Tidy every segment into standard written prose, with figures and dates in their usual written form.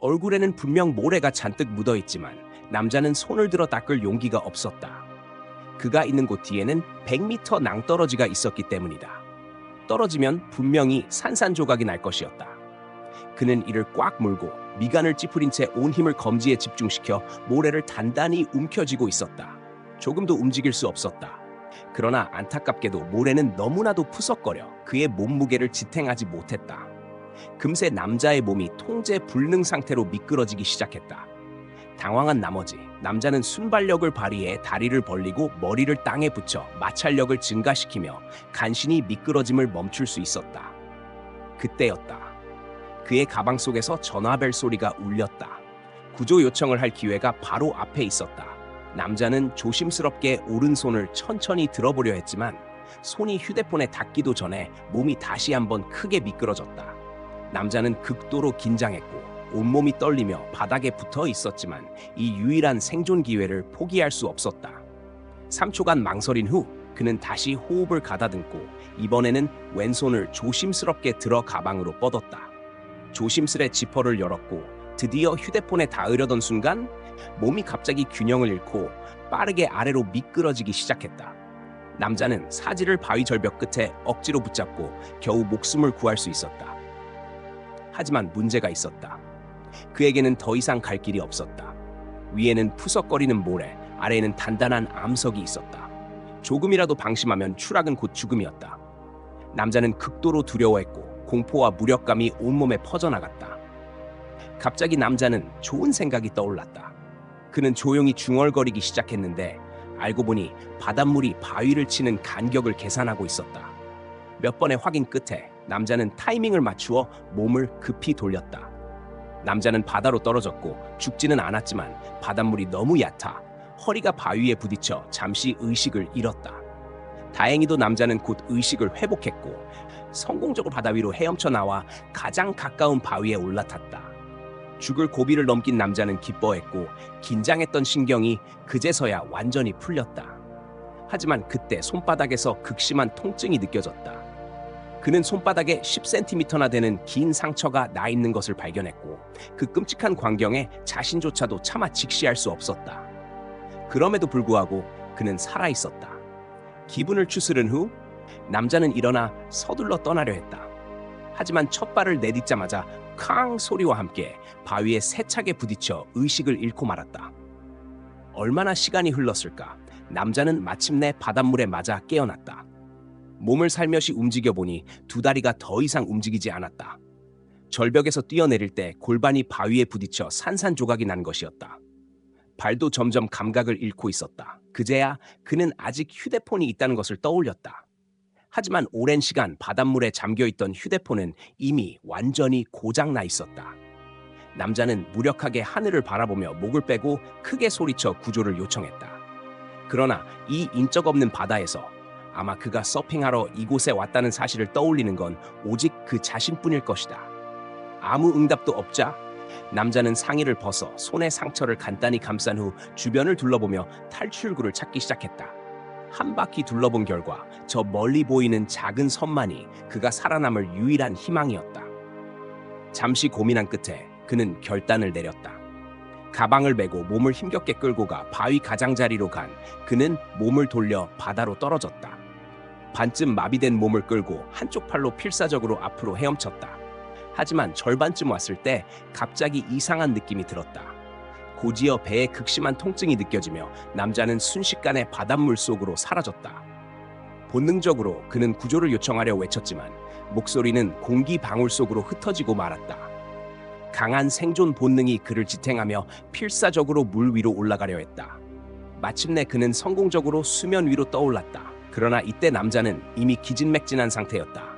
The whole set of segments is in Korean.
얼굴에는 분명 모래가 잔뜩 묻어있지만 남자는 손을 들어 닦을 용기가 없었다. 그가 있는 곳 뒤에는 100m 낭떠러지가 있었기 때문이다. 떨어지면 분명히 산산조각이 날 것이었다. 그는 이를 꽉 물고 미간을 찌푸린 채 온 힘을 검지에 집중시켜 모래를 단단히 움켜쥐고 있었다. 조금도 움직일 수 없었다. 그러나 안타깝게도 모래는 너무나도 푸석거려 그의 몸무게를 지탱하지 못했다. 금세 남자의 몸이 통제 불능 상태로 미끄러지기 시작했다. 당황한 나머지 남자는 순발력을 발휘해 다리를 벌리고 머리를 땅에 붙여 마찰력을 증가시키며 간신히 미끄러짐을 멈출 수 있었다. 그때였다. 그의 가방 속에서 전화벨 소리가 울렸다. 구조 요청을 할 기회가 바로 앞에 있었다. 남자는 조심스럽게 오른손을 천천히 들어보려 했지만 손이 휴대폰에 닿기도 전에 몸이 다시 한번 크게 미끄러졌다. 남자는 극도로 긴장했고 온몸이 떨리며 바닥에 붙어 있었지만 이 유일한 생존 기회를 포기할 수 없었다. 3초간 망설인 후 그는 다시 호흡을 가다듬고 이번에는 왼손을 조심스럽게 들어 가방으로 뻗었다. 조심스레 지퍼를 열었고 드디어 휴대폰에 닿으려던 순간 몸이 갑자기 균형을 잃고 빠르게 아래로 미끄러지기 시작했다. 남자는 사지를 바위 절벽 끝에 억지로 붙잡고 겨우 목숨을 구할 수 있었다. 하지만 문제가 있었다. 그에게는 더 이상 갈 길이 없었다. 위에는 푸석거리는 모래, 아래에는 단단한 암석이 있었다. 조금이라도 방심하면 추락은 곧 죽음이었다. 남자는 극도로 두려워했고 공포와 무력감이 온몸에 퍼져나갔다. 갑자기 남자는 좋은 생각이 떠올랐다. 그는 조용히 중얼거리기 시작했는데 알고 보니 바닷물이 바위를 치는 간격을 계산하고 있었다. 몇 번의 확인 끝에 남자는 타이밍을 맞추어 몸을 급히 돌렸다. 남자는 바다로 떨어졌고 죽지는 않았지만 바닷물이 너무 얕아 허리가 바위에 부딪혀 잠시 의식을 잃었다. 다행히도 남자는 곧 의식을 회복했고 성공적으로 바다 위로 헤엄쳐 나와 가장 가까운 바위에 올라탔다. 죽을 고비를 넘긴 남자는 기뻐했고 긴장했던 신경이 그제서야 완전히 풀렸다. 하지만 그때 손바닥에서 극심한 통증이 느껴졌다. 그는 손바닥에 10cm나 되는 긴 상처가 나 있는 것을 발견했고 그 끔찍한 광경에 자신조차도 차마 직시할 수 없었다. 그럼에도 불구하고 그는 살아있었다. 기분을 추스른 후 남자는 일어나 서둘러 떠나려 했다. 하지만 첫 발을 내딛자마자 쾅 소리와 함께 바위에 세차게 부딪혀 의식을 잃고 말았다. 얼마나 시간이 흘렀을까? 남자는 마침내 바닷물에 맞아 깨어났다. 몸을 살며시 움직여보니 두 다리가 더 이상 움직이지 않았다. 절벽에서 뛰어내릴 때 골반이 바위에 부딪혀 산산조각이 난 것이었다. 발도 점점 감각을 잃고 있었다. 그제야 그는 아직 휴대폰이 있다는 것을 떠올렸다. 하지만 오랜 시간 바닷물에 잠겨있던 휴대폰은 이미 완전히 고장나 있었다. 남자는 무력하게 하늘을 바라보며 목을 빼고 크게 소리쳐 구조를 요청했다. 그러나 이 인적 없는 바다에서 아마 그가 서핑하러 이곳에 왔다는 사실을 떠올리는 건 오직 그 자신뿐일 것이다. 아무 응답도 없자 남자는 상의를 벗어 손의 상처를 간단히 감싼 후 주변을 둘러보며 탈출구를 찾기 시작했다. 한 바퀴 둘러본 결과 저 멀리 보이는 작은 섬만이 그가 살아남을 유일한 희망이었다. 잠시 고민한 끝에 그는 결단을 내렸다. 가방을 메고 몸을 힘겹게 끌고 가 바위 가장자리로 간 그는 몸을 돌려 바다로 떨어졌다. 반쯤 마비된 몸을 끌고 한쪽 팔로 필사적으로 앞으로 헤엄쳤다. 하지만 절반쯤 왔을 때 갑자기 이상한 느낌이 들었다. 곧이어 배에 극심한 통증이 느껴지며 남자는 순식간에 바닷물 속으로 사라졌다. 본능적으로 그는 구조를 요청하려 외쳤지만 목소리는 공기 방울 속으로 흩어지고 말았다. 강한 생존 본능이 그를 지탱하며 필사적으로 물 위로 올라가려 했다. 마침내 그는 성공적으로 수면 위로 떠올랐다. 그러나 이때 남자는 이미 기진맥진한 상태였다.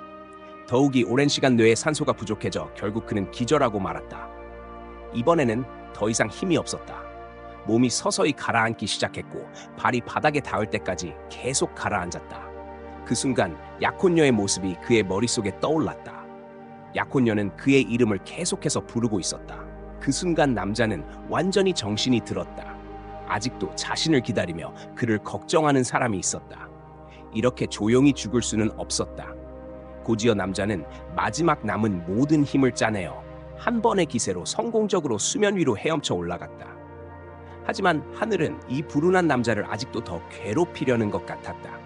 더욱이 오랜 시간 뇌에 산소가 부족해져 결국 그는 기절하고 말았다. 이번에는 더 이상 힘이 없었다. 몸이 서서히 가라앉기 시작했고 발이 바닥에 닿을 때까지 계속 가라앉았다. 그 순간 약혼녀의 모습이 그의 머릿속에 떠올랐다. 약혼녀는 그의 이름을 계속해서 부르고 있었다. 그 순간 남자는 완전히 정신이 들었다. 아직도 자신을 기다리며 그를 걱정하는 사람이 있었다. 이렇게 조용히 죽을 수는 없었다. 곧이어 남자는 마지막 남은 모든 힘을 짜내어 한 번의 기세로 성공적으로 수면 위로 헤엄쳐 올라갔다. 하지만 하늘은 이 불운한 남자를 아직도 더 괴롭히려는 것 같았다.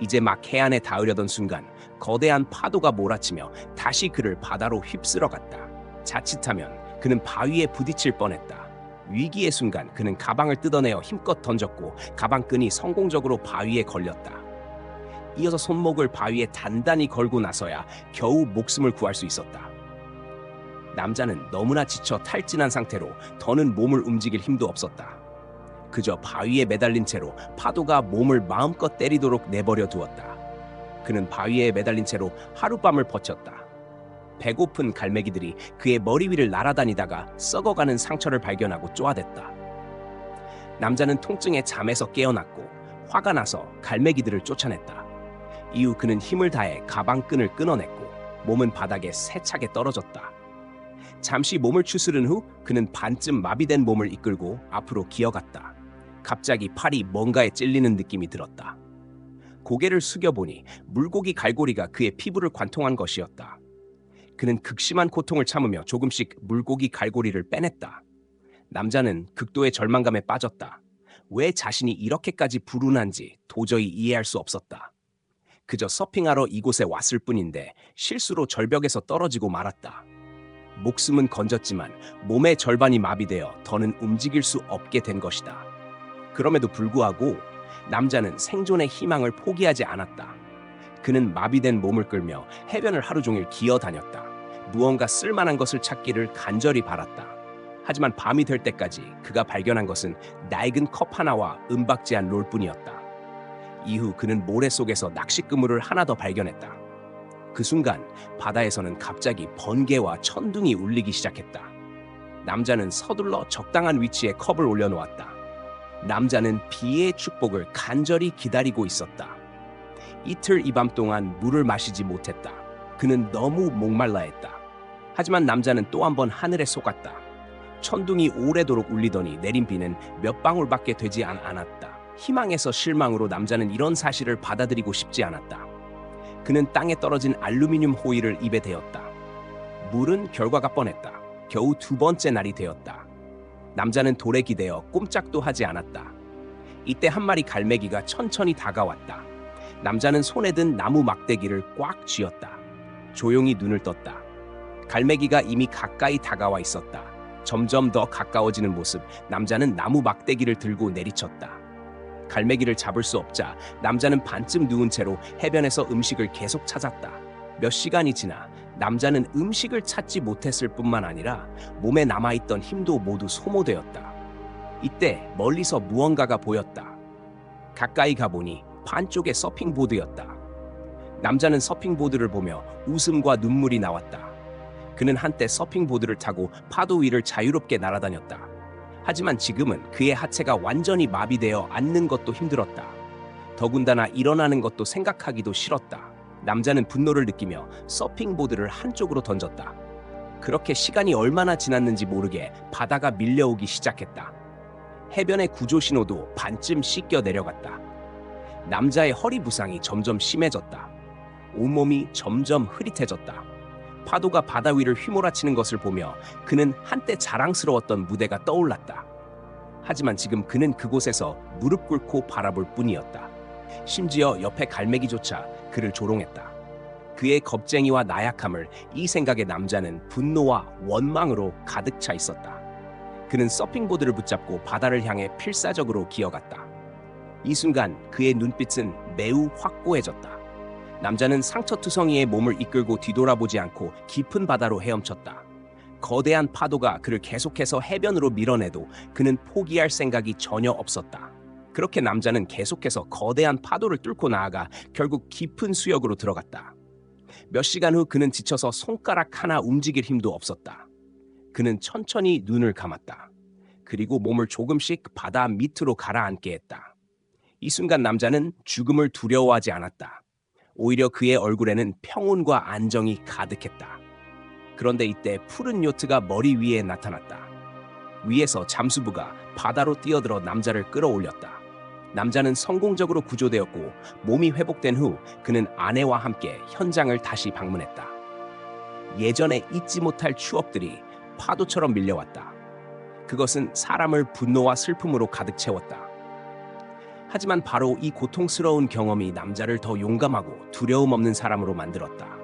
이제 막 해안에 닿으려던 순간 거대한 파도가 몰아치며 다시 그를 바다로 휩쓸어 갔다. 자칫하면 그는 바위에 부딪힐 뻔했다. 위기의 순간 그는 가방을 뜯어내어 힘껏 던졌고 가방끈이 성공적으로 바위에 걸렸다. 이어서 손목을 바위에 단단히 걸고 나서야 겨우 목숨을 구할 수 있었다. 남자는 너무나 지쳐 탈진한 상태로 더는 몸을 움직일 힘도 없었다. 그저 바위에 매달린 채로 파도가 몸을 마음껏 때리도록 내버려 두었다. 그는 바위에 매달린 채로 하룻밤을 버텼다. 배고픈 갈매기들이 그의 머리 위를 날아다니다가 썩어가는 상처를 발견하고 쪼아댔다. 남자는 통증에 잠에서 깨어났고 화가 나서 갈매기들을 쫓아냈다. 이후 그는 힘을 다해 가방끈을 끊어냈고 몸은 바닥에 세차게 떨어졌다. 잠시 몸을 추스른 후 그는 반쯤 마비된 몸을 이끌고 앞으로 기어갔다. 갑자기 팔이 뭔가에 찔리는 느낌이 들었다. 고개를 숙여보니 물고기 갈고리가 그의 피부를 관통한 것이었다. 그는 극심한 고통을 참으며 조금씩 물고기 갈고리를 빼냈다. 남자는 극도의 절망감에 빠졌다. 왜 자신이 이렇게까지 불운한지 도저히 이해할 수 없었다. 그저 서핑하러 이곳에 왔을 뿐인데 실수로 절벽에서 떨어지고 말았다. 목숨은 건졌지만 몸의 절반이 마비되어 더는 움직일 수 없게 된 것이다. 그럼에도 불구하고 남자는 생존의 희망을 포기하지 않았다. 그는 마비된 몸을 끌며 해변을 하루 종일 기어다녔다. 무언가 쓸만한 것을 찾기를 간절히 바랐다. 하지만 밤이 될 때까지 그가 발견한 것은 낡은 컵 하나와 은박지한 롤뿐이었다. 이후 그는 모래 속에서 낚시 그물을 하나 더 발견했다. 그 순간 바다에서는 갑자기 번개와 천둥이 울리기 시작했다. 남자는 서둘러 적당한 위치에 컵을 올려놓았다. 남자는 비의 축복을 간절히 기다리고 있었다. 이틀 이 밤 동안 물을 마시지 못했다. 그는 너무 목말라 했다. 하지만 남자는 또 한 번 하늘에 속았다. 천둥이 오래도록 울리더니 내린 비는 몇 방울밖에 되지 않았다. 희망에서 실망으로 남자는 이런 사실을 받아들이고 싶지 않았다. 그는 땅에 떨어진 알루미늄 호일을 입에 대었다. 물은 결과가 뻔했다. 겨우 두 번째 날이 되었다. 남자는 돌에 기대어 꼼짝도 하지 않았다. 이때 한 마리 갈매기가 천천히 다가왔다. 남자는 손에 든 나무 막대기를 꽉 쥐었다. 조용히 눈을 떴다. 갈매기가 이미 가까이 다가와 있었다. 점점 더 가까워지는 모습, 남자는 나무 막대기를 들고 내리쳤다. 갈매기를 잡을 수 없자 남자는 반쯤 누운 채로 해변에서 음식을 계속 찾았다. 몇 시간이 지나 남자는 음식을 찾지 못했을 뿐만 아니라 몸에 남아있던 힘도 모두 소모되었다. 이때 멀리서 무언가가 보였다. 가까이 가보니 반쪽의 서핑보드였다. 남자는 서핑보드를 보며 웃음과 눈물이 나왔다. 그는 한때 서핑보드를 타고 파도 위를 자유롭게 날아다녔다. 하지만 지금은 그의 하체가 완전히 마비되어 앉는 것도 힘들었다. 더군다나 일어나는 것도 생각하기도 싫었다. 남자는 분노를 느끼며 서핑보드를 한쪽으로 던졌다. 그렇게 시간이 얼마나 지났는지 모르게 바다가 밀려오기 시작했다. 해변의 구조 신호도 반쯤 씻겨 내려갔다. 남자의 허리 부상이 점점 심해졌다. 온몸이 점점 흐릿해졌다. 파도가 바다 위를 휘몰아치는 것을 보며 그는 한때 자랑스러웠던 무대가 떠올랐다. 하지만 지금 그는 그곳에서 무릎 꿇고 바라볼 뿐이었다. 심지어 옆에 갈매기조차 그를 조롱했다. 그의 겁쟁이와 나약함을 이 생각에 남자는 분노와 원망으로 가득 차 있었다. 그는 서핑보드를 붙잡고 바다를 향해 필사적으로 기어갔다. 이 순간 그의 눈빛은 매우 확고해졌다. 남자는 상처투성이의 몸을 이끌고 뒤돌아보지 않고 깊은 바다로 헤엄쳤다. 거대한 파도가 그를 계속해서 해변으로 밀어내도 그는 포기할 생각이 전혀 없었다. 그렇게 남자는 계속해서 거대한 파도를 뚫고 나아가 결국 깊은 수역으로 들어갔다. 몇 시간 후 그는 지쳐서 손가락 하나 움직일 힘도 없었다. 그는 천천히 눈을 감았다. 그리고 몸을 조금씩 바다 밑으로 가라앉게 했다. 이 순간 남자는 죽음을 두려워하지 않았다. 오히려 그의 얼굴에는 평온과 안정이 가득했다. 그런데 이때 푸른 요트가 머리 위에 나타났다. 위에서 잠수부가 바다로 뛰어들어 남자를 끌어올렸다. 남자는 성공적으로 구조되었고 몸이 회복된 후 그는 아내와 함께 현장을 다시 방문했다. 예전에 잊지 못할 추억들이 파도처럼 밀려왔다. 그것은 사람을 분노와 슬픔으로 가득 채웠다. 하지만 바로 이 고통스러운 경험이 남자를 더 용감하고 두려움 없는 사람으로 만들었다.